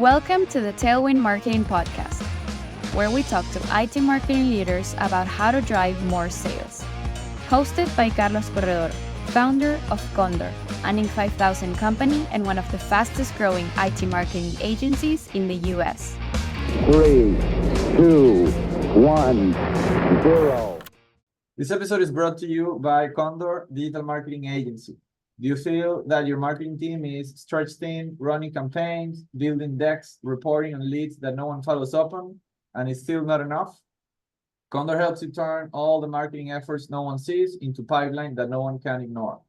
Welcome to the Tailwind Marketing Podcast, where we talk to IT marketing leaders about how to drive more sales. Hosted by Carlos Corredor, founder of Condor, an Inc. 5000 company and one of the fastest growing IT marketing agencies in the US. 3, 2, 1, 0. This episode is brought to you by Condor Digital Marketing Agency. Do you feel that your marketing team is stretched thin, running campaigns, building decks, reporting on leads that no one follows up on, and it's still not enough? Condor helps you turn all the marketing efforts no one sees into pipeline that no one can ignore.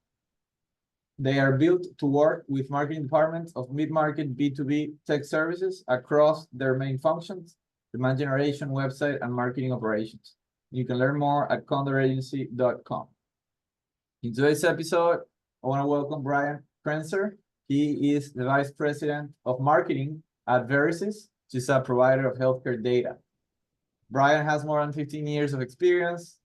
They are built to work with marketing departments of mid-market B2B tech services across their main functions, demand generation, website, and marketing operations. You can learn more at condoragency.com. In today's episode, I want to welcome Brian Krenzer. He is the Vice President of Marketing at Verisys, which is a provider of healthcare data. Brian has more than 15 years of experience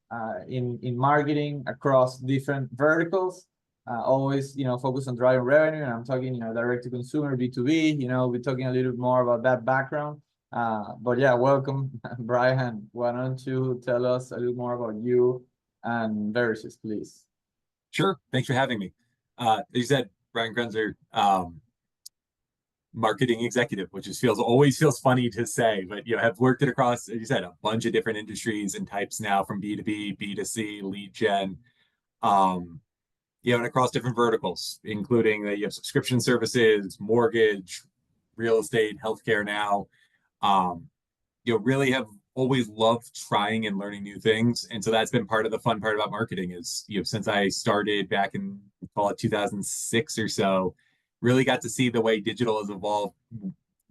in marketing across different verticals, always focused on driving revenue. And I'm talking direct to consumer, B2B. We're talking a little bit more about that background. But yeah, welcome, Brian. Why don't you tell us a little more about you and Verisys, please? Sure. Thanks for having me. As you said, Brian Krenzer, marketing executive, which always feels funny to say, but have worked it across, as you said, a bunch of different industries and types now, from B2B, B2C, lead gen, and across different verticals, including you have subscription services, mortgage, real estate, healthcare now. Really have always loved trying and learning new things. And so that's been part of the fun part about marketing is, since I started back in, call it 2006 or so, really got to see the way digital has evolved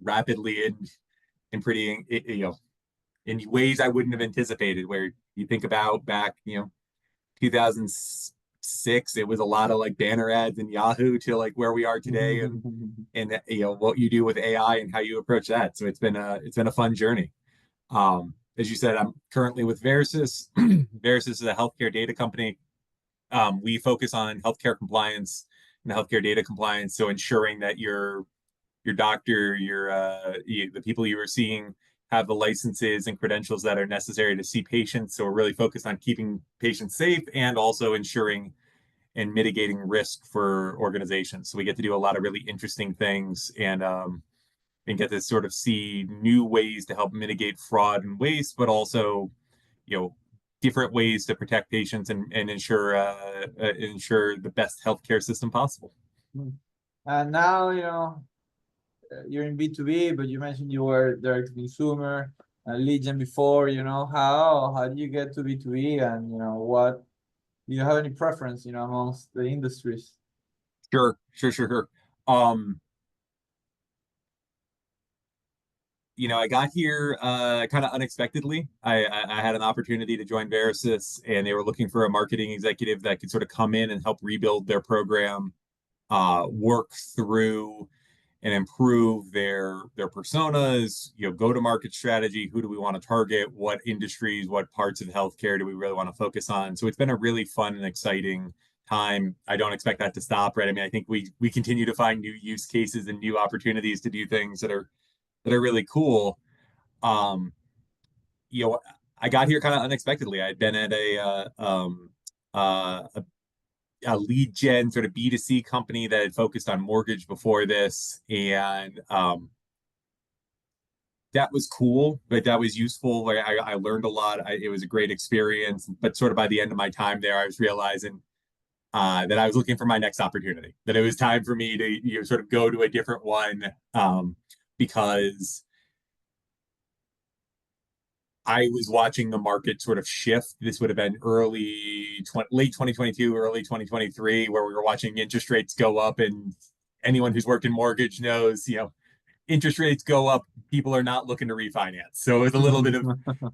rapidly and pretty, in ways I wouldn't have anticipated, where you think about back, 2006, it was a lot of like banner ads in Yahoo to like where we are today and what you do with AI and how you approach that. So it's been a fun journey. As you said, I'm currently with Verisys. Verisys is a healthcare data company. We focus on healthcare compliance and healthcare data compliance. So ensuring that your doctor, the people you are seeing have the licenses and credentials that are necessary to see patients. So we're really focused on keeping patients safe and also ensuring and mitigating risk for organizations. So we get to do a lot of really interesting things and get to sort of see new ways to help mitigate fraud and waste, but also, different ways to protect patients and ensure the best healthcare system possible. And now, you're in B2B, but you mentioned you were direct to consumer, lead gen before. How do you get to B2B, and what do you have any preference, amongst the industries? Sure. I got here kind of unexpectedly. I had an opportunity to join Verisys, and they were looking for a marketing executive that could sort of come in and help rebuild their program, work through and improve their personas, go-to-market strategy. Who do we want to target? What industries, what parts of healthcare do we really want to focus on? So it's been a really fun and exciting time. I don't expect that to stop, right? I mean, I think we continue to find new use cases and new opportunities to do things that are really cool. I got here kind of unexpectedly. I'd been at a lead gen sort of B2C company that had focused on mortgage before this, and that was cool, but that was useful. Like I learned a lot. It was a great experience, but sort of by the end of my time there, I was realizing that I was looking for my next opportunity, that it was time for me to sort of go to a different one, because I was watching the market sort of shift. This would have been late 2022, early 2023, where we were watching interest rates go up, and anyone who's worked in mortgage knows, interest rates go up, people are not looking to refinance. So it was a little bit of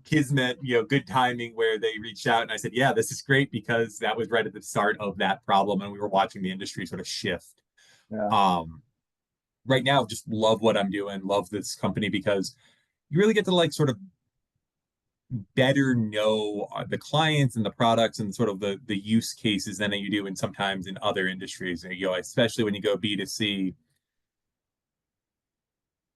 kismet, good timing, where they reached out and I said, yeah, this is great, because that was right at the start of that problem, and we were watching the industry sort of shift. Yeah. Right now, just love what I'm doing, love this company, because you really get to like sort of better know the clients and the products and sort of the use cases than you do sometimes in other industries. Especially when you go B2C,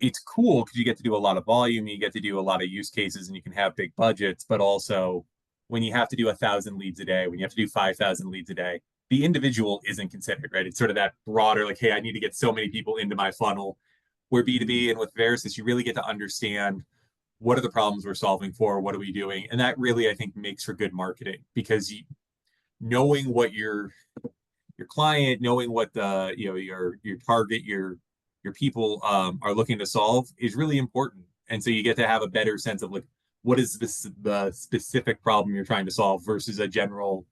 it's cool because you get to do a lot of volume, you get to do a lot of use cases, and you can have big budgets. But also, when you have to do 1,000 leads a day, when you have to do 5,000 leads a day, the individual isn't considered, right? It's sort of that broader, like, hey, I need to get so many people into my funnel. Where B2B and with Verisys, you really get to understand what are the problems we're solving for, what are we doing, and that really, I think, makes for good marketing because knowing what your client, knowing what the your target, your people are looking to solve is really important. And so you get to have a better sense of like what is the specific problem you're trying to solve versus a general,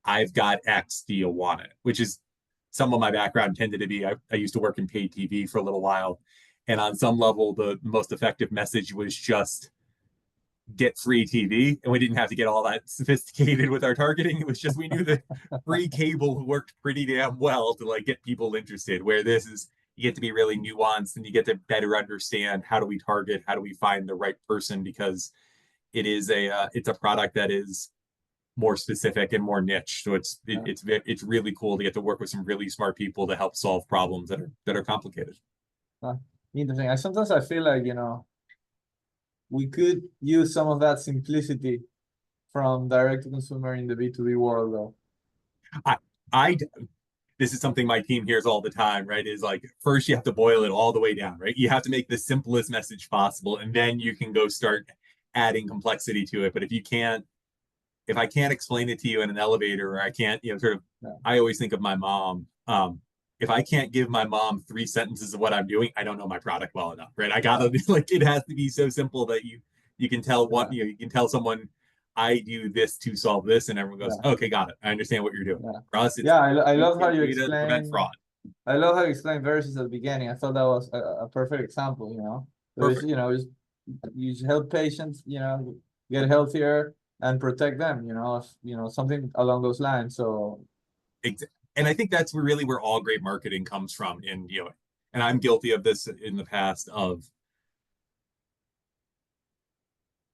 I've got X, do you want it? Which is some of my background tended to be, I used to work in paid TV for a little while. And on some level, the most effective message was just get free TV. And we didn't have to get all that sophisticated with our targeting. It was just, we knew that free cable worked pretty damn well to like get people interested. Where this is, you get to be really nuanced and you get to better understand how do we target, how do we find the right person, because it's a product that is more specific and more niche. So it's really cool to get to work with some really smart people to help solve problems that are complicated. Interesting. Sometimes I feel like, we could use some of that simplicity from direct to consumer in the B2B world, though. I this is something my team hears all the time, right? Is like, first you have to boil it all the way down, right? You have to make the simplest message possible, and then you can go start adding complexity to it. But if I can't explain it to you in an elevator, or I can't, I always think of my mom. If I can't give my mom 3 sentences of what I'm doing, I don't know my product well enough, right? I gotta be like, it has to be so simple that you can tell you can tell someone, I do this to solve this, and everyone goes, okay, got it. I understand what you're doing. For us, I love how you explain fraud. I love how you explain Verisys at the beginning. I thought that was a perfect example. You help patients, get healthier and protect them, something along those lines. So and I think that's really where all great marketing comes from. And and I'm guilty of this in the past of,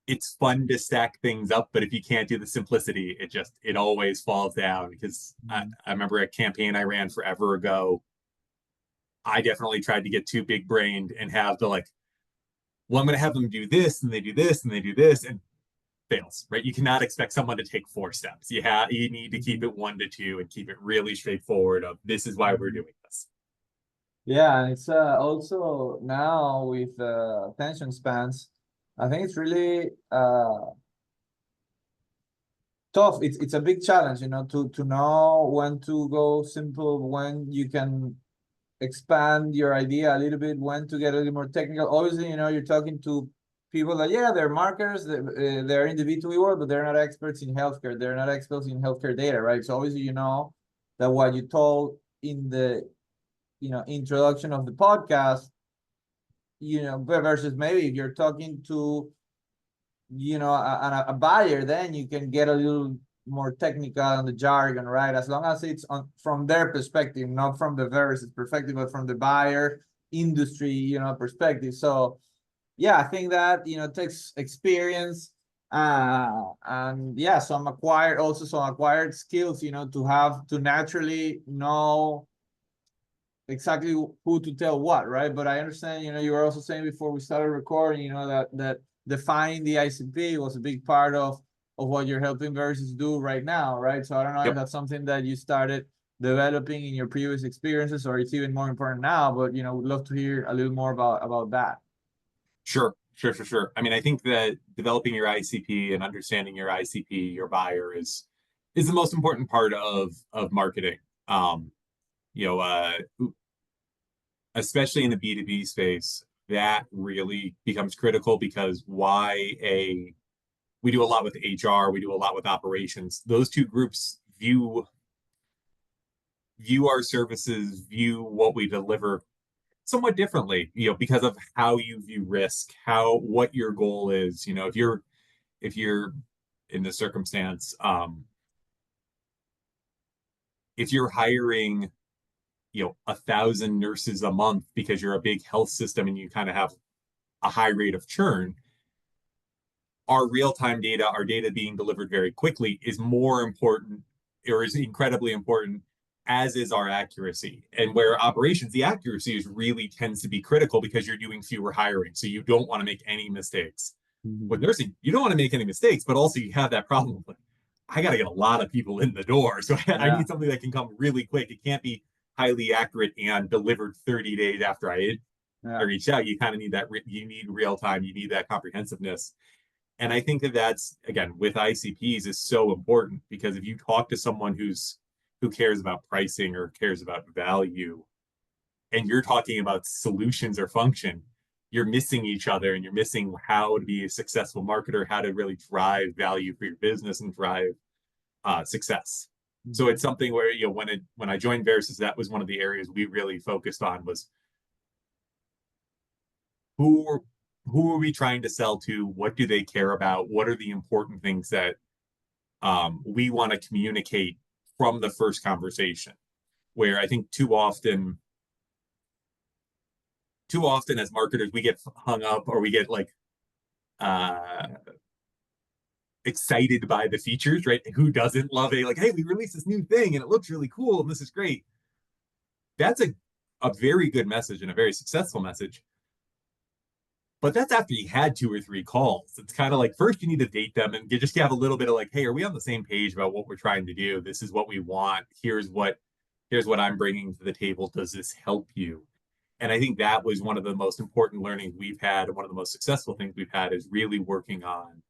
it's fun to stack things up, but if you can't do the simplicity, it always falls down. Because I remember a campaign I ran forever ago, I definitely tried to get too big brained and have the like, well, I'm going to have them do this and they do this and they do this, and fails, right? You cannot expect someone to take 4 steps. You need to keep it 1 to 2 and keep it really straightforward of, this is why we're doing this. Yeah, and it's also now with attention spans, I think it's really tough. It's a big challenge, to know when to go simple, when you can expand your idea a little bit, when to get a little more technical. Obviously, you're talking to people that, they're marketers, they're in the B2B world, but they're not experts in healthcare. They're not experts in healthcare data, right? So obviously, that what you told in the, introduction of the podcast, versus maybe if you're talking to, a buyer, then you can get a little more technical on the jargon, right? As long as it's from their perspective, not from the Verisys perspective, but from the buyer industry, perspective. So yeah, I think that, takes experience, and some acquired skills, to naturally know exactly who to tell what, right? But I understand, you were also saying before we started recording, that defining the ICP was a big part of what you're helping Verisys do right now, right? So I don't know if that's something that you started developing in your previous experiences, or it's even more important now, but we'd love to hear a little more about that. Sure. I mean, I think that developing your ICP and understanding your ICP, your buyer, is the most important part of marketing. Especially in the B2B space, that really becomes critical, because we do a lot with HR, we do a lot with operations. Those 2 groups view our services, view what we deliver somewhat differently, because of how you view risk, what your goal is. If you're in this circumstance, if you're hiring 1,000 nurses a month because you're a big health system and you kind of have a high rate of churn, our real-time data, our data being delivered very quickly, is more important, or is incredibly important, as is our accuracy. And where operations, the accuracy is really tends to be critical because you're doing fewer hiring. So you don't want to make any mistakes. With nursing, you don't want to make any mistakes, but also you have that problem of like, I got to get a lot of people in the door. So I need something that can come really quick. It can't be highly accurate and delivered 30 days after I reached out. You kind of need that, you need real time, you need that comprehensiveness. And I think that that's, again, with ICPs is so important because if you talk to someone who cares about pricing or cares about value, and you're talking about solutions or function, you're missing each other and you're missing how to be a successful marketer, how to really drive value for your business and drive success. So it's something where, you know, when I joined Verisys, that was one of the areas we really focused on was who are we trying to sell to? What do they care about? What are the important things that we want to communicate from the first conversation? Where I think too often as marketers, we get hung up or we get like excited by the features, right? Who doesn't love like, hey, we released this new thing and it looks really cool and this is great. That's a very good message and a very successful message. But that's after you had 2 or 3 calls. It's kind of like, first you need to date them and you just have a little bit of like, hey, are we on the same page about what we're trying to do? This is what we want. Here's what I'm bringing to the table. Does this help you? And I think that was one of the most important learnings we've had. And one of the most successful things we've had is really working on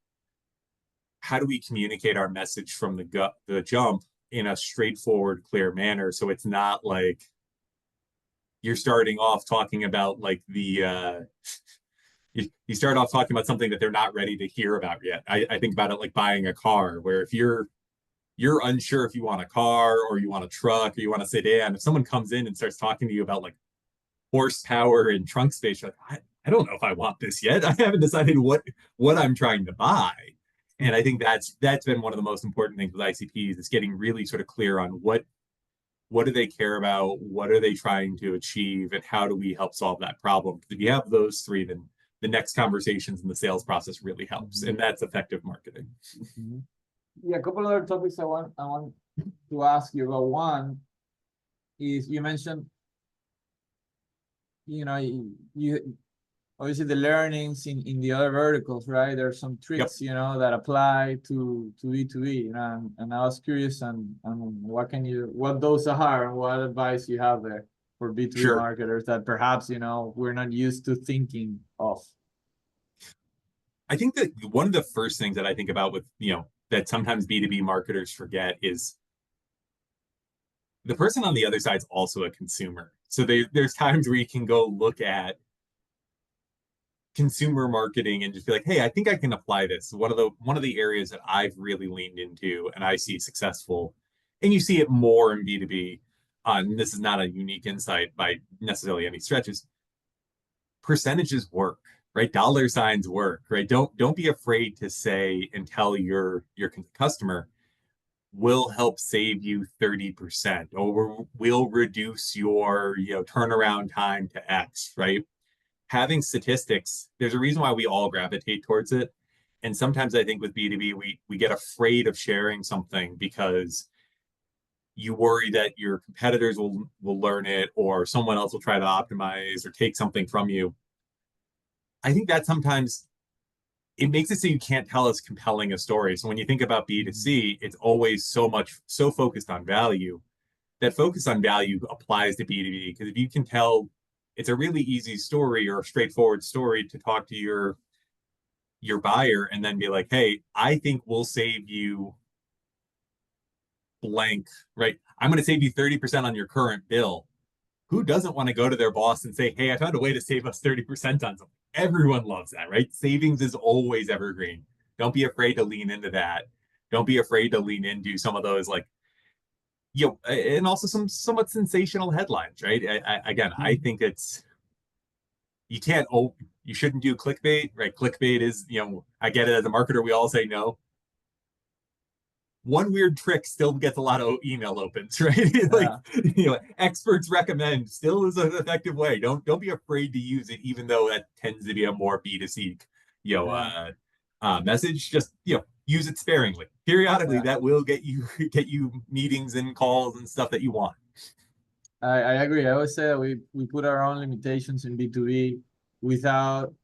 how do we communicate our message from the jump in a straightforward, clear manner. So it's not like you're starting off talking about like you start off talking about something that they're not ready to hear about yet. I think about it like buying a car, where if you're unsure if you want a car or you want a truck or you want a sedan, if someone comes in and starts talking to you about like horsepower and trunk space, you're like, I don't know if I want this yet. I haven't decided what I'm trying to buy. And I think that's been one of the most important things with ICPs is getting really sort of clear on what do they care about, what are they trying to achieve, and how do we help solve that problem? Because if you have those 3, then the next conversations in the sales process really helps, and that's effective marketing. Yeah, a couple other topics I want to ask you about. One is you mentioned, you know, you obviously the learnings in the other verticals, right? There's some tricks, you know, that apply to B2B, you know, and I was curious on what those are and what advice you have there for B2B marketers that perhaps, you know, we're not used to thinking of. I think that one of the first things that I think about with, you know, that sometimes B2B marketers forget is the person on the other side is also a consumer. So there's times where you can go look at consumer marketing and just be like, hey, I think I can apply this. One of the areas that I've really leaned into and I see successful, and you see it more in B2B, and this is not a unique insight by necessarily any stretches, percentages work, right? Dollar signs work, right? Don't be afraid to say and tell your customer, we'll help save you 30%, or we'll reduce your, you know, turnaround time to X, right? Having statistics, there's a reason why we all gravitate towards it. And sometimes I think with B2B, we get afraid of sharing something because you worry that your competitors will learn it, or someone else will try to optimize or take something from you. I think that sometimes it makes it so you can't tell as compelling a story. So when you think about B2C, it's always so focused on value. That focus on value applies to B2B, because if you can tell, it's a really easy story or a straightforward story to talk to your buyer and then be like, hey, I think we'll save you blank, right? I'm going to save you 30% on your current bill. Who doesn't want to go to their boss and say, hey, I found a way to save us 30% on something? Everyone loves that, right? Savings is always evergreen. Don't be afraid to lean into that. Don't be afraid to lean into some of those, like, you know, and also some somewhat sensational headlines, right? I think you shouldn't do clickbait, right? Clickbait is, you know, I get it as a marketer, we all say no. One weird trick still gets a lot of email opens, right? Like, you know, experts recommend still is an effective way. Don't be afraid to use it, even though that tends to be a more B2C, you know, message. Just, you know, use it sparingly. Periodically, that will get you meetings and calls and stuff that you want. I agree. I always say that we put our own limitations in B2B without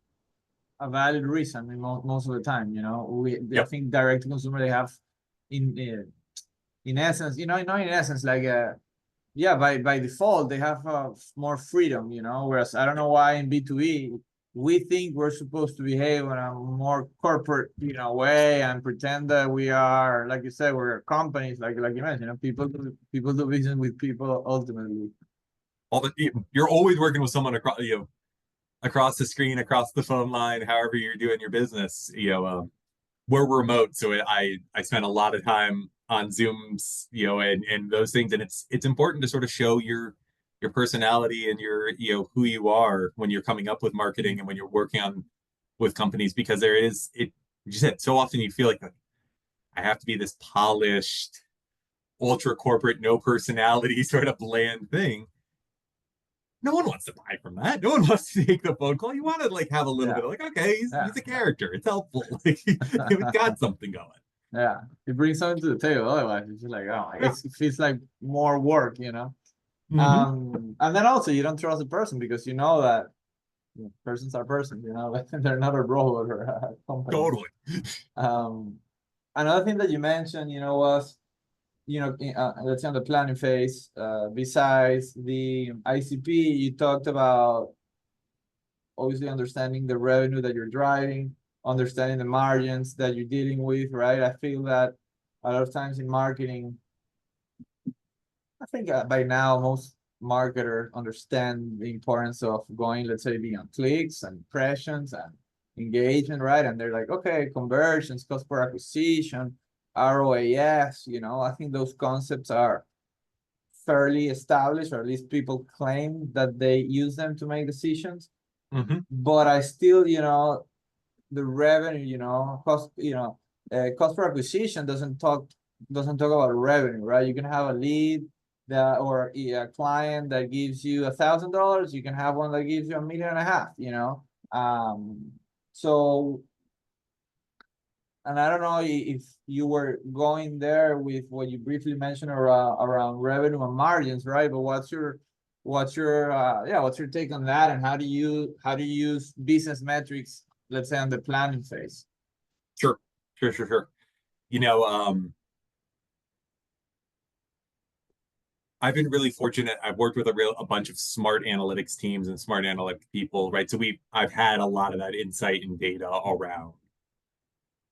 a valid reason. I mean, most of the time, I Yep. think direct to consumer, they have in essence, not in essence, like yeah, by default they have more freedom, whereas I don't know why in B2B we think we're supposed to behave in a more corporate, way, and pretend that we are, like you said, we're companies, like you mentioned, people do business with people ultimately. You're always working with someone across, across the screen, across the phone line, however you're doing your business. We're remote, so I spend a lot of time on Zooms, and those things, and it's important to sort of show your personality and your who you are when you're coming up with marketing and when you're working on with companies, because there is it you said so often you feel like I have to be this polished, ultra corporate, no personality sort of bland thing. No one wants to buy from that. No one wants to take the phone call. You want to like have a little bit Yeah, of like, okay, yeah, he's a character. It's helpful. Like we got something going. yeah. It brings something to the table. Otherwise, it's just like, oh, Yeah. it feels like more work. Mm-hmm. And then also you don't trust the person because you know that persons are persons. They're not a robot or a company. Totally. Um, Another thing that you mentioned, was, let's say on the planning phase, besides the ICP, you talked about obviously understanding the revenue that you're driving, understanding the margins that you're dealing with, right? I feel that a lot of times in marketing, I think by now most marketers understand the importance of going, let's say, beyond clicks and impressions and engagement, right? And they're like, okay, conversions, cost per acquisition, ROAS, I think those concepts are fairly established, or at least people claim that they use them to make decisions. Mm-hmm. But I still, the revenue, cost per acquisition doesn't talk about revenue, right? You can have a lead that or a client that gives you $1,000. You can have one that gives you $1.5 million. So, and I don't know if you were going there with what you briefly mentioned around revenue and margins, right? But what's your take on that, and how do you use business metrics, let's say, on the planning phase? Sure. Sure. You know, I've been really fortunate. I've worked with a bunch of smart analytics teams and smart analytic people, right? So I've had a lot of that insight and data around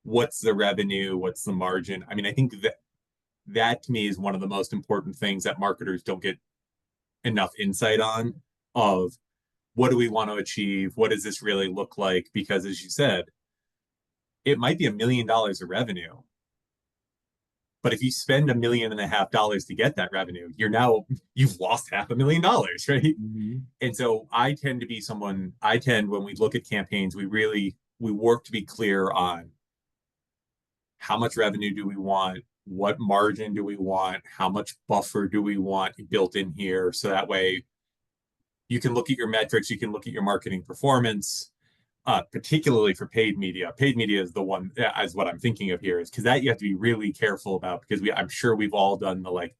what's the revenue, what's the margin. I mean, I think that to me is one of the most important things that marketers don't get enough insight on, of what do we want to achieve? What does this really look like? Because as you said, it might be $1 million of revenue, but if you spend $1.5 million to get that revenue, you've lost $500,000, right? Mm-hmm. And so when we look at campaigns, we work to be clear on how much revenue do we want, what margin do we want, how much buffer do we want built in here, so that way you can look at your metrics, you can look at your marketing performance, particularly for paid media. Paid media is the one, as what I'm thinking of here, is because that you have to be really careful about, because I'm sure we've all done the like,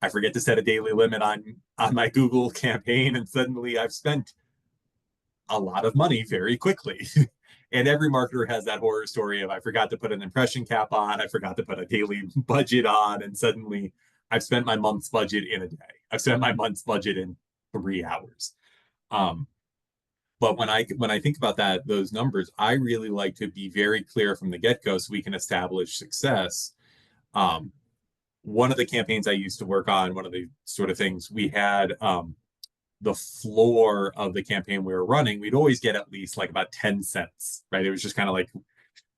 I forget to set a daily limit on my Google campaign, and suddenly I've spent a lot of money very quickly. And every marketer has that horror story of, I forgot to put an impression cap on, I forgot to put a daily budget on, and suddenly I've spent my month's budget in a day. I've spent my month's budget in 3 hours. But when I think about those numbers, I really like to be very clear from the get-go so we can establish success. One of the campaigns I used to work on, one of the sort of things we had, the floor of the campaign we were running, we'd always get at least like about 10 cents, right? It was just kind of like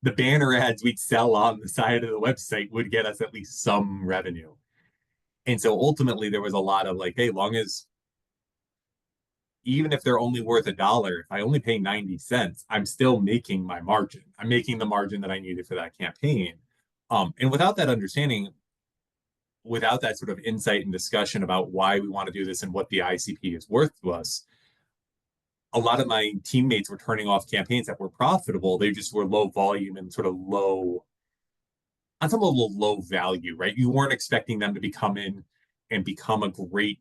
the banner ads we'd sell on the side of the website would get us at least some revenue. And so ultimately there was a lot of like, hey, long as, even if they're only worth $1, if I only pay 90 cents, I'm still making my margin. I'm making the margin that I needed for that campaign. And without that understanding, without that sort of insight and discussion about why we want to do this and what the ICP is worth to us, a lot of my teammates were turning off campaigns that were profitable. They just were low volume and sort of on some level low value, right? You weren't expecting them to be coming and become a great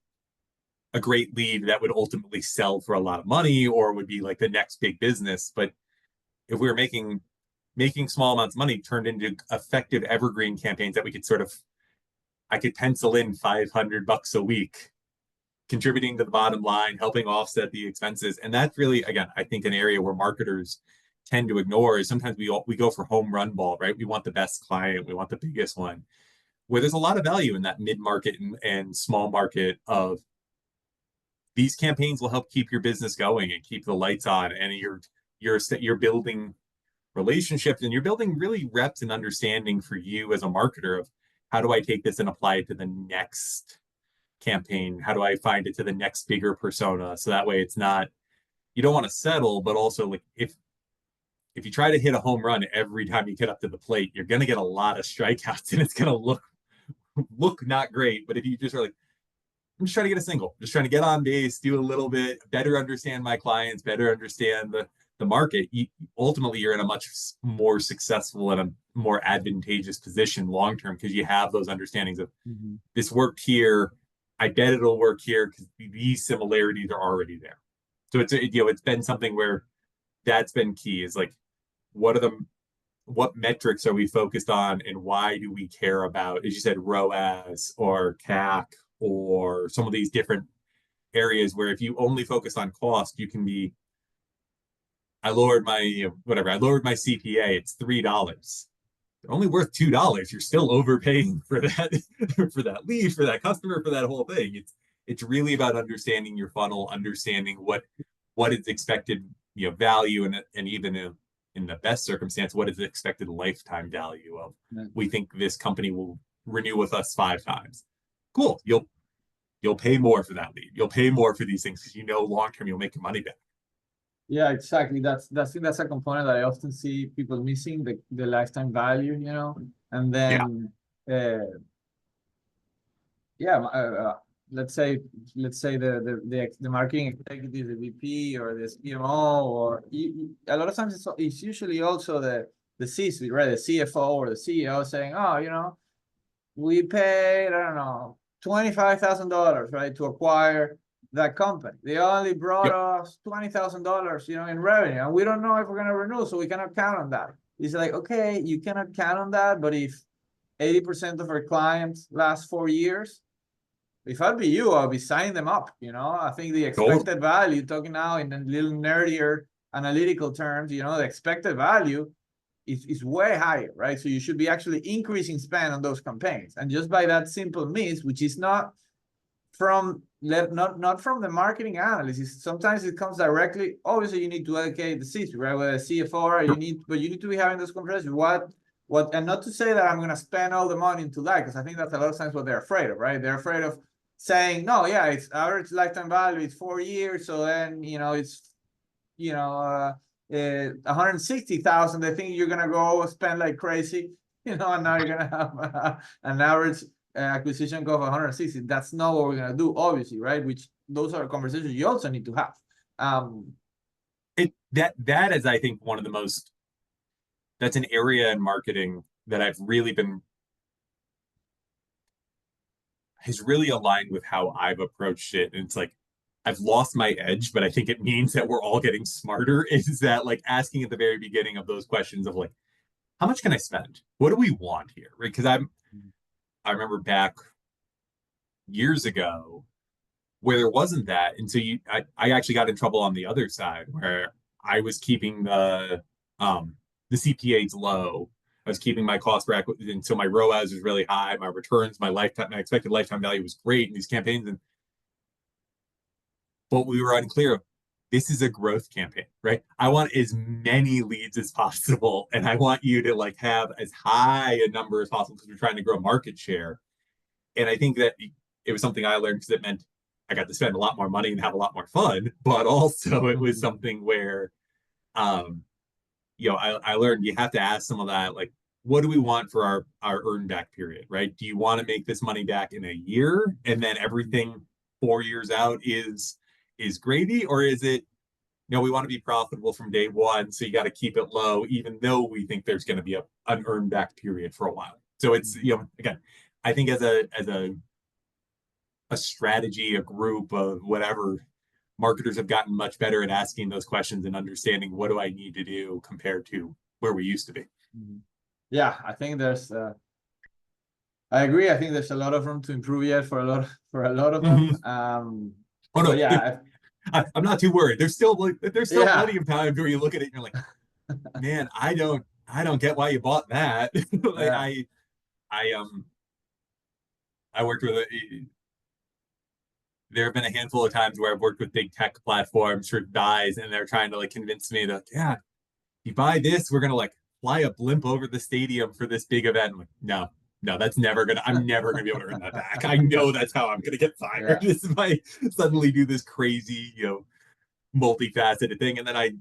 lead that would ultimately sell for a lot of money or would be like the next big business. But if we were making small amounts of money turned into effective evergreen campaigns that we could I could pencil in $500 a week, contributing to the bottom line, helping offset the expenses. And that's really, again, I think an area where marketers tend to ignore is sometimes we go for home run ball, right? We want the best client, we want the biggest one, where there's a lot of value in that mid-market and small market of these campaigns will help keep your business going and keep the lights on, and you're building relationships and you're building really reps and understanding for you as a marketer of how do I take this and apply it to the next campaign? How do I find it to the next bigger persona? So that way it's not, you don't want to settle, but also like if you try to hit a home run every time you get up to the plate, you're going to get a lot of strikeouts and it's going to look not great. But if you just are like, I'm just trying to get a single, just trying to get on base, do a little bit, better understand my clients, better understand the market, ultimately you're in a much more successful and a more advantageous position long term because you have those understandings of this worked here. I bet it'll work here because these similarities are already there. So it's been something where that's been key is like, what metrics are we focused on and why do we care about, as you said, ROAS or CAC or some of these different areas where if you only focus on cost, you can be, I lowered my CPA, it's $3. They're only worth $2. You're still overpaying for that, for that lead, for that customer, for that whole thing. It's really about understanding your funnel, understanding what is expected, value, and even in the best circumstance, what is the expected lifetime value of. We think this company will renew with us 5 times. Cool. You'll pay more for that lead. You'll pay more for these things because long term you'll make your money back. Yeah, exactly. That's a component that I often see people missing, the lifetime value, and then let's say the marketing executive, the VP or the CMO, or a lot of times it's usually also the C-suite, right? The CFO or the CEO saying, oh, we paid, I don't know, $25,000, right, to acquire that company. They only brought us $20,000, in revenue, and we don't know if we're going to renew, so we cannot count on that. It's like, okay, you cannot count on that, but if 80% of our clients last 4 years, if I'd be you, I'll be signing them up. I think the expected value, talking now in a little nerdier analytical terms, the expected value is way higher, right? So you should be actually increasing spend on those campaigns, and just by that simple means, which is not from the marketing analyst. Sometimes it comes directly. Obviously, you need to educate the C-suite, right? Whether CFO, or you need to be having those conversations. What, and not to say that I'm going to spend all the money into that, because I think that's a lot of times what they're afraid of, right? They're afraid of saying, no, yeah, it's average lifetime value, it's 4 years, so then it's 160,000. They think you're going to go spend like crazy, and now you're going to have an average acquisition cost of 160. That's not what we're going to do, obviously, right? Which those are conversations you also need to have. That is, I think, one of the most, that's an area in marketing that has really aligned with how I've approached it. And it's like, I've lost my edge, but I think it means that we're all getting smarter, is that like asking at the very beginning of those questions of like, how much can I spend? What do we want here? Right? Because I remember back years ago where there wasn't that. And so I actually got in trouble on the other side where I was keeping the CPAs low. I was keeping my cost per acquisition, and so my ROAS was really high. My returns, my expected lifetime value was great in these campaigns. But we were unclear of, this is a growth campaign, right? I want as many leads as possible, and I want you to like have as high a number as possible because we're trying to grow market share. And I think that it was something I learned because it meant I got to spend a lot more money and have a lot more fun, but also it was something where, I learned you have to ask some of that, like, what do we want for our earn back period, right? Do you want to make this money back in a year and then everything 4 years out is gravy, or is it, we want to be profitable from day one, so you got to keep it low, even though we think there's going to be an earn back period for a while. So it's, again, I think as a a strategy, a group of whatever, marketers have gotten much better at asking those questions and understanding what do I need to do compared to where we used to be. Yeah, I think there's I agree. I think there's a lot of room to improve yet for a lot of them. Oh no, yeah, I'm not too worried. There's still Yeah. plenty of times where you look at it and you're like, man, I don't get why you bought that. Like Yeah. I worked with there have been a handful of times where I've worked with big tech platforms for buys, and they're trying to like convince me that, yeah, you buy this, we're gonna like fly a blimp over the stadium for this big event. I'm like, no, that's never gonna. I'm never gonna be able to earn that back. I know that's how I'm gonna get fired. Yeah. This is my suddenly do this crazy, multifaceted thing, and then I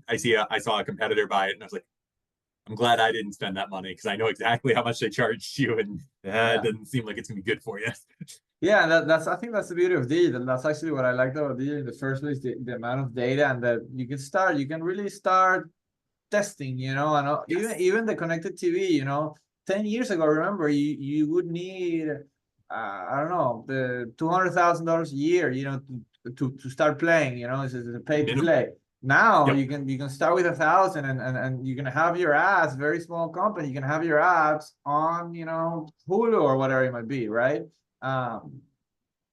saw a competitor buy it, and I was like, I'm glad I didn't spend that money because I know exactly how much they charged you, and that doesn't seem like it's gonna be good for you. Yeah, that's I think that's the beauty of digital. That's actually what I liked about digital in the first place, the amount of data, and that you can really start testing, and even the connected TV, 10 years ago, remember, you would need I don't know, the $200,000 a year, to start playing, it's a pay to play. Now Yep. you can start with 1,000, and you can have your ads, very small company, you can have your ads on, Hulu or whatever it might be, right?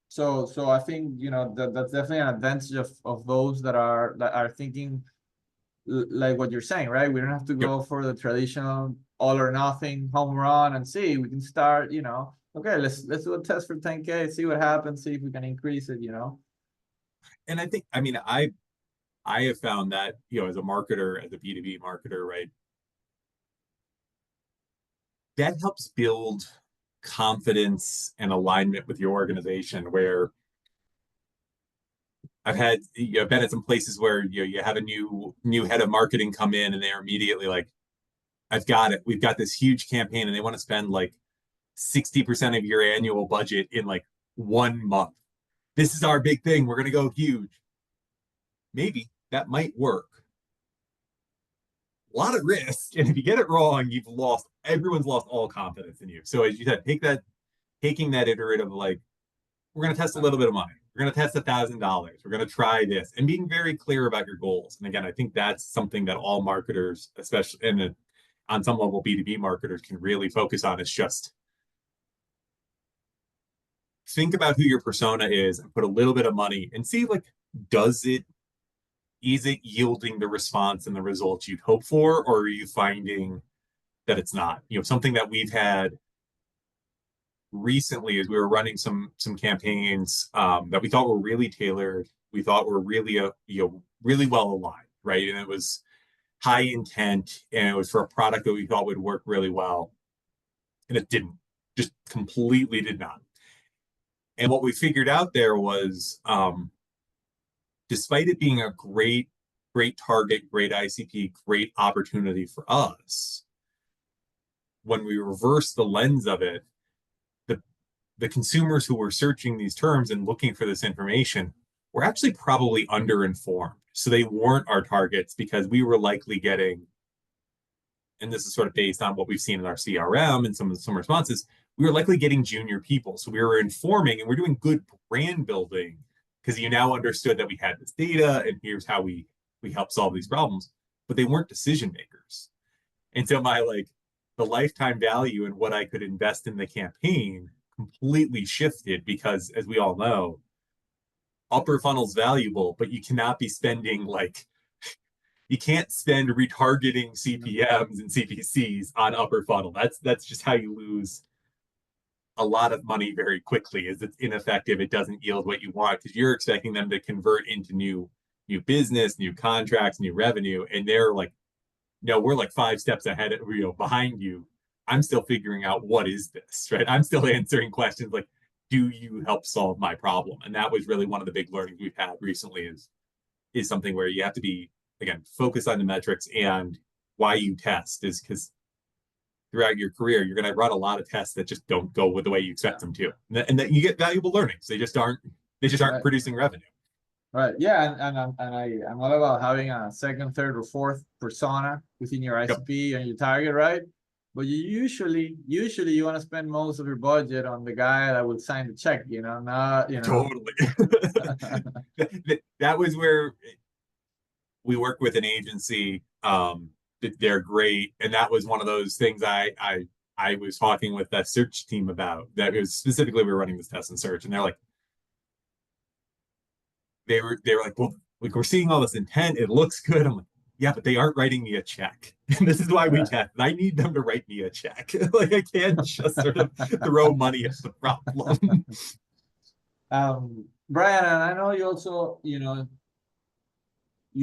So I think that's definitely an advantage of those that are thinking like what you're saying, right? We don't have to Yep. go for the traditional all or nothing home run and see. We can start, okay, let's do a test for 10K, see what happens, see if we can increase it. And I think, I have found that, as a marketer, as a B2B marketer, right, that helps build confidence and alignment with your organization. Where I've been at some places where you have a new head of marketing come in, and they're immediately like, I've got it. We've got this huge campaign, and they want to spend like 60% of your annual budget in like 1 month. This is our big thing. We're gonna go huge. Maybe that might work. A lot of risk, and if you get it wrong, everyone's lost all confidence in you. So as you said, taking that iterative, like, we're going to test a little bit of money, we're going to test $1,000, we're going to try this, and being very clear about your goals. And again, I think that's something that all marketers, especially on some level B2B marketers, can really focus on, is just think about who your persona is and put a little bit of money and see, like, is it yielding the response and the results you'd hope for, or are you finding that it's not? Something that we've had recently is we were running some campaigns that we thought were really tailored, we thought were really really well aligned, right? And it was high intent, and it was for a product that we thought would work really well, and it didn't, just completely did not. And what we figured out there was, despite it being a great target, great ICP, great opportunity for us, when we reverse the lens of it, the consumers who were searching these terms and looking for this information were actually probably underinformed. So they weren't our targets, because we were likely getting, and this is sort of based on what we've seen in our CRM and some responses, we were likely getting junior people. So we were informing, and we're doing good brand building, because you now understood that we had this data, and here's how we help solve these problems, but they weren't decision makers. And so the lifetime value and what I could invest in the campaign completely shifted, because, as we all know, upper funnel's valuable, but you cannot be spending you can't spend retargeting CPMs and CPCs on upper funnel. That's just how you lose a lot of money very quickly. Is it's ineffective, it doesn't yield what you want, because you're expecting them to convert into new business, new contracts, new revenue, and they're like, no, we're like 5 steps ahead behind you. I'm still figuring out, what is this, right? I'm still answering questions like, do you help solve my problem? And that was really one of the big learnings we've had recently, is something where you have to be, again, focus on the metrics. And why you test is because throughout your career, you're going to run a lot of tests that just don't go with the way you expect them to, and that you get valuable learnings. They just aren't Right. producing revenue. Right. Yeah, I'm all about having a second, third, or fourth persona within your ICP and your target, right? But usually you want to spend most of your budget on the guy that will sign the check, not, Totally. That was where we work with an agency. They're great, and that was one of those things I was talking with that search team about. That was specifically we were running this test and search, and they were like, well, like we're seeing all this intent. It looks good. I'm like, yeah, but they aren't writing me a check. And this is why we test. I need them to write me a check. Like I can't just sort of throw money at the problem. Brian, and I know you also, you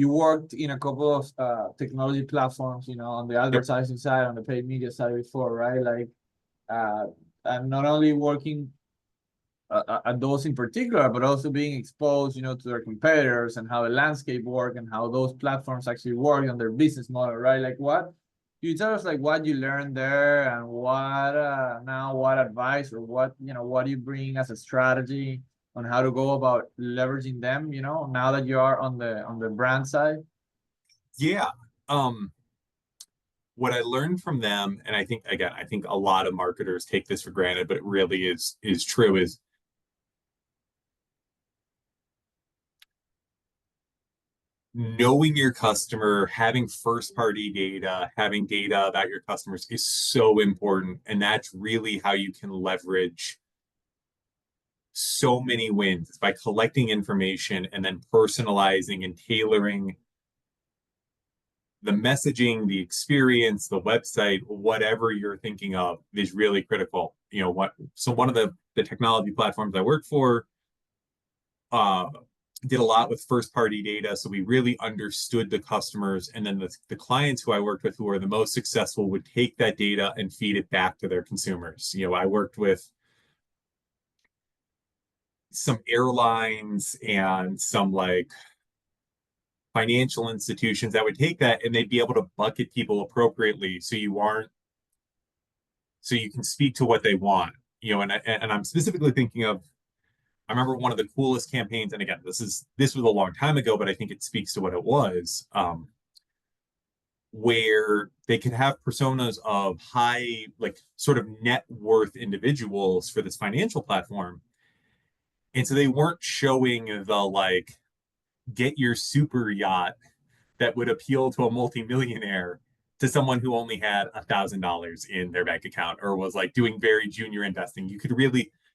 worked in a couple of technology platforms, on the advertising side, on the paid media side before, right? Like, and not only working at those in particular, but also being exposed, to their competitors and how the landscape work and how those platforms actually work on their business model, right? Like, what you tell us, like what you learned there, and what advice or what do you bring as a strategy on how to go about leveraging them, now that you are on the brand side? Yeah. What I learned from them, and I think a lot of marketers take this for granted, but it really is true, is knowing your customer, having first party data, having data about your customers is so important. And that's really how you can leverage so many wins, by collecting information and then personalizing and tailoring the messaging, the experience, the website, whatever you're thinking of is really critical. So one of the technology platforms I work for did a lot with first party data. So we really understood the customers, and then the clients who I worked with who are the most successful would take that data and feed it back to their consumers. I worked with some airlines and some like financial institutions that would take that and they'd be able to bucket people appropriately so you can speak to what they want. And I'm specifically thinking of, I remember one of the coolest campaigns, and again, this was a long time ago, but I think it speaks to what it was, where they could have personas of high, like sort of net worth individuals for this financial platform. And so they weren't showing the like, get your super yacht that would appeal to a multimillionaire to someone who only had $1,000 in their bank account or was like doing very junior investing.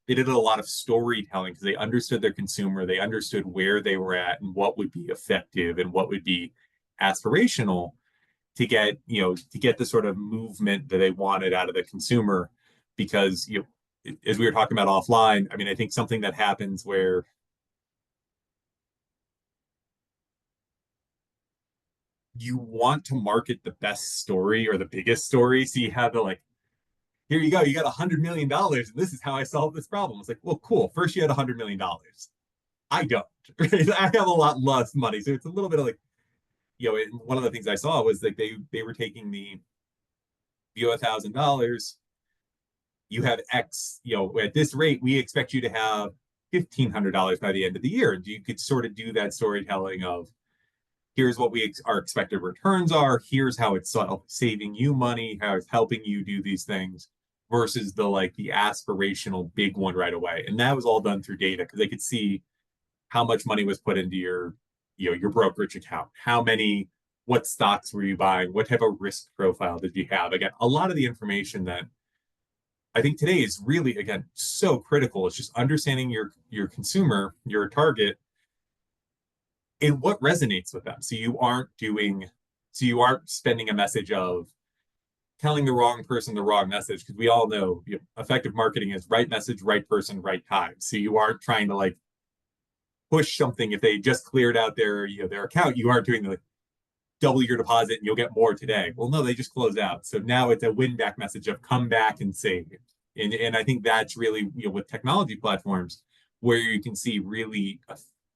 They did a lot of storytelling because they understood their consumer, they understood where they were at and what would be effective and what would be aspirational to get the sort of movement that they wanted out of the consumer. Because as we were talking about offline, I mean, I think something that happens where you want to market the best story or the biggest story. So you have the like, here you go, you got $100 million, and this is how I solved this problem. It's like, well, cool. First, you had $100 million. I don't. Right? I have a lot less money. So it's a little bit of like, one of the things I saw was like they were taking you have $1,000, you have X, at this rate, we expect you to have $1,500 by the end of the year. And you could sort of do that storytelling of, here's what our expected returns are, here's how it's saving you money, how it's helping you do these things, versus the aspirational big one right away. And that was all done through data because they could see how much money was put into your brokerage account, what stocks were you buying, what type of risk profile did you have. Again, a lot of the information that I think today is really, again, so critical. It's just understanding your consumer, your target, and what resonates with them. So you aren't spending a message of telling the wrong person the wrong message, because we all know effective marketing is right message, right person, right time. So you aren't trying to push something. If they just cleared out their account, you aren't doing the double your deposit and you'll get more today. Well, no, they just closed out. So now it's a win back message of come back and save. And I think that's really, with technology platforms where you can see really,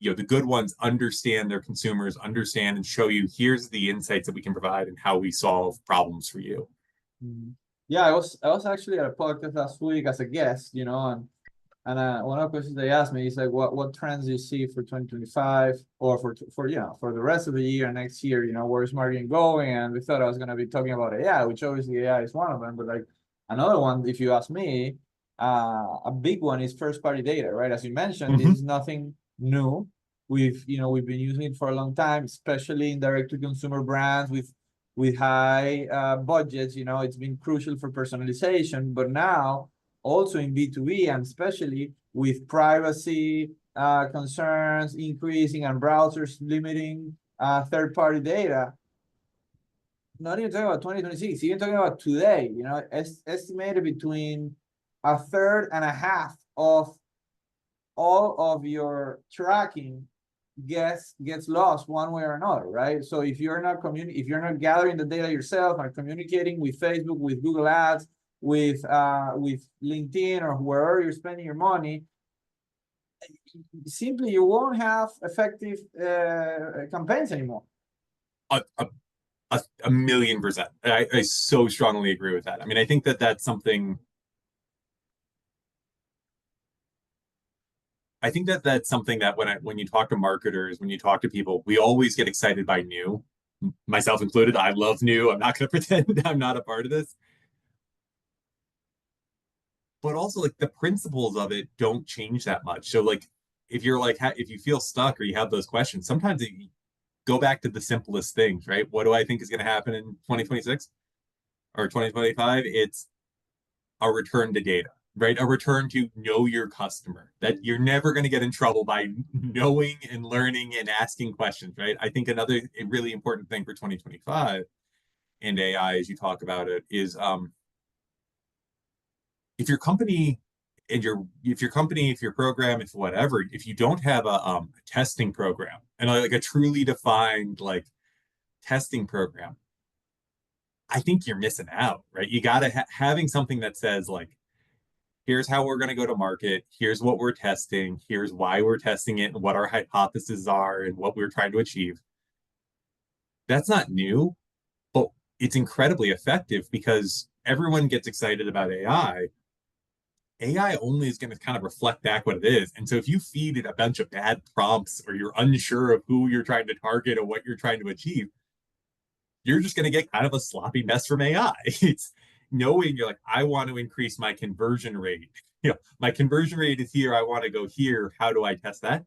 the good ones understand their consumers, understand and show you, here's the insights that we can provide and how we solve problems for you. Yeah, I was actually at a podcast last week as a guest, and And one of the questions they asked me is like, what trends do you see for 2025 or for for the rest of the year, next year, where's marketing going? And we thought I was gonna be talking about AI, which obviously AI is one of them, but like another one, if you ask me, a big one is first party data, right? As you mentioned, this is nothing new. We've been using it for a long time, especially in direct to consumer brands with high budgets. It's been crucial for personalization, but now also in B2B, and especially with privacy concerns increasing and browsers limiting third-party data. Not even talking about 2026, even talking about today, estimated between a third and a half of all of your tracking gets lost one way or another, right? So if you're not gathering the data yourself and communicating with Facebook, with Google Ads, with LinkedIn or wherever you're spending your money, simply you won't have effective campaigns anymore. A million percent. I so strongly agree with that. I mean, I think that that's something. I think that that's something that when you talk to marketers, when you talk to people, we always get excited by new, myself included. I love new. I'm not going to pretend I'm not a part of this. But also, like, the principles of it don't change that much. So, like, if you're like, if you feel stuck or you have those questions, sometimes you go back to the simplest things, right? What do I think is going to happen in 2026 or 2025? It's a return to data, right? A return to know your customer, that you're never going to get in trouble by knowing and learning and asking questions, right? I think another really important thing for 2025 and AI, as you talk about it, is if your company if your program, if whatever, if you don't have a testing program and like a truly defined like testing program, I think you're missing out, right? You got to having something that says like, here's how we're going to go to market. Here's what we're testing. Here's why we're testing it and what our hypotheses are and what we're trying to achieve. That's not new, but it's incredibly effective because everyone gets excited about AI. AI only is going to kind of reflect back what it is. And so if you feed it a bunch of bad prompts or you're unsure of who you're trying to target or what you're trying to achieve, you're just going to get kind of a sloppy mess from AI. It's knowing you're like, I want to increase my conversion rate. My conversion rate is here. I want to go here. How do I test that?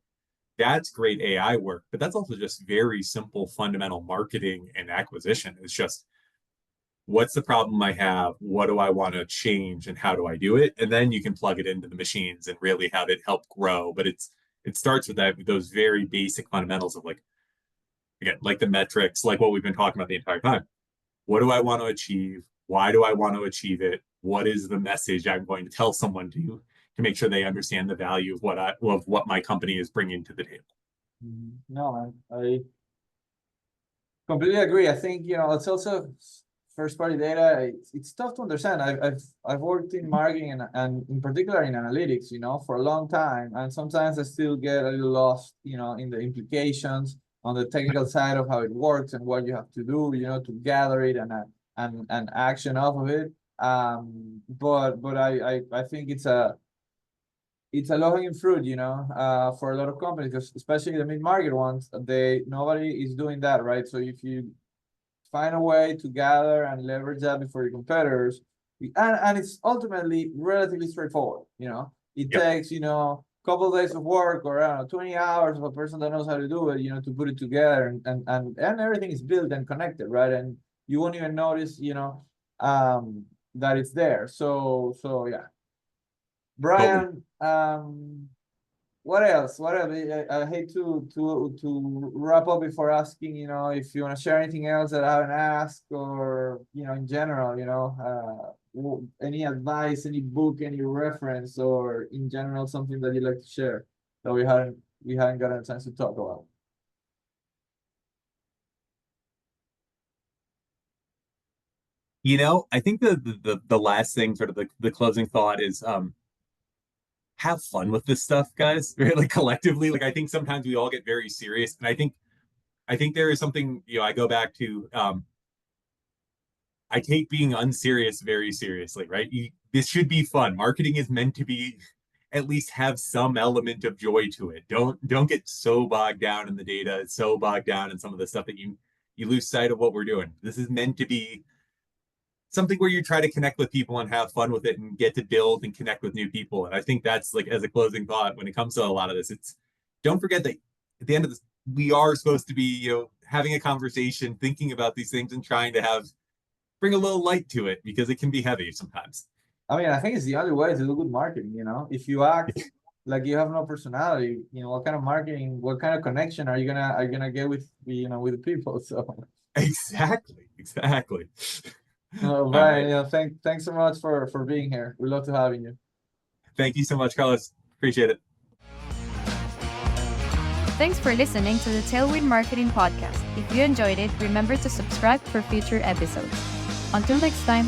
That's great AI work, but that's also just very simple, fundamental marketing and acquisition. It's just, what's the problem I have? What do I want to change and how do I do it? And then you can plug it into the machines and really have it help grow. But it starts with those very basic fundamentals of like, again, like the metrics, like what we've been talking about the entire time. What do I want to achieve? Why do I want to achieve it? What is the message I'm going to tell someone to make sure they understand the value of what my company is bringing to the table? No, I completely agree. I think it's also first party data. It's tough to understand. I've worked in marketing and in particular in analytics, for a long time, and sometimes I still get a little lost, in the implications on the technical side of how it works and what you have to do, to gather it and action off of it. But I think it's a low-hanging fruit, for a lot of companies, because especially the mid-market ones, nobody is doing that, right? So if you find a way to gather and leverage that before your competitors, and it's ultimately relatively straightforward, it takes, couple of days of work or I don't know, 20 hours of a person that knows how to do it, to put it together and everything is built and connected, right? And you won't even notice, that it's there. So yeah. Brian, what else? I hate to wrap up before asking, if you want to share anything else that I haven't asked, or in general, any advice, any book, any reference, or in general something that you'd like to share that we hadn't gotten a chance to talk about. I think the last thing, sort of the closing thought is have fun with this stuff, guys. Right? Like collectively, like I think sometimes we all get very serious, and I think there is something, I go back to I take being unserious very seriously, right? This should be fun. Marketing is meant to be at least have some element of joy to it. Don't get so bogged down in the data, so bogged down in some of the stuff that you lose sight of what we're doing. This is meant to be something where you try to connect with people and have fun with it and get to build and connect with new people. And I think that's like, as a closing thought, when it comes to a lot of this, it's don't forget that at the end of this, we are supposed to be, having a conversation, thinking about these things and trying to bring a little light to it, because it can be heavy sometimes. I mean, I think it's the only way to do good marketing, if you act like you have no personality, what kind of marketing, what kind of connection are you gonna get with, with the people? So Exactly. Brian, thanks so much for being here. We love to having you. Thank you so much, Carlos. Appreciate it. Thanks for listening to the Tailwind Marketing Podcast. If you enjoyed it, remember to subscribe for future episodes. Until next time.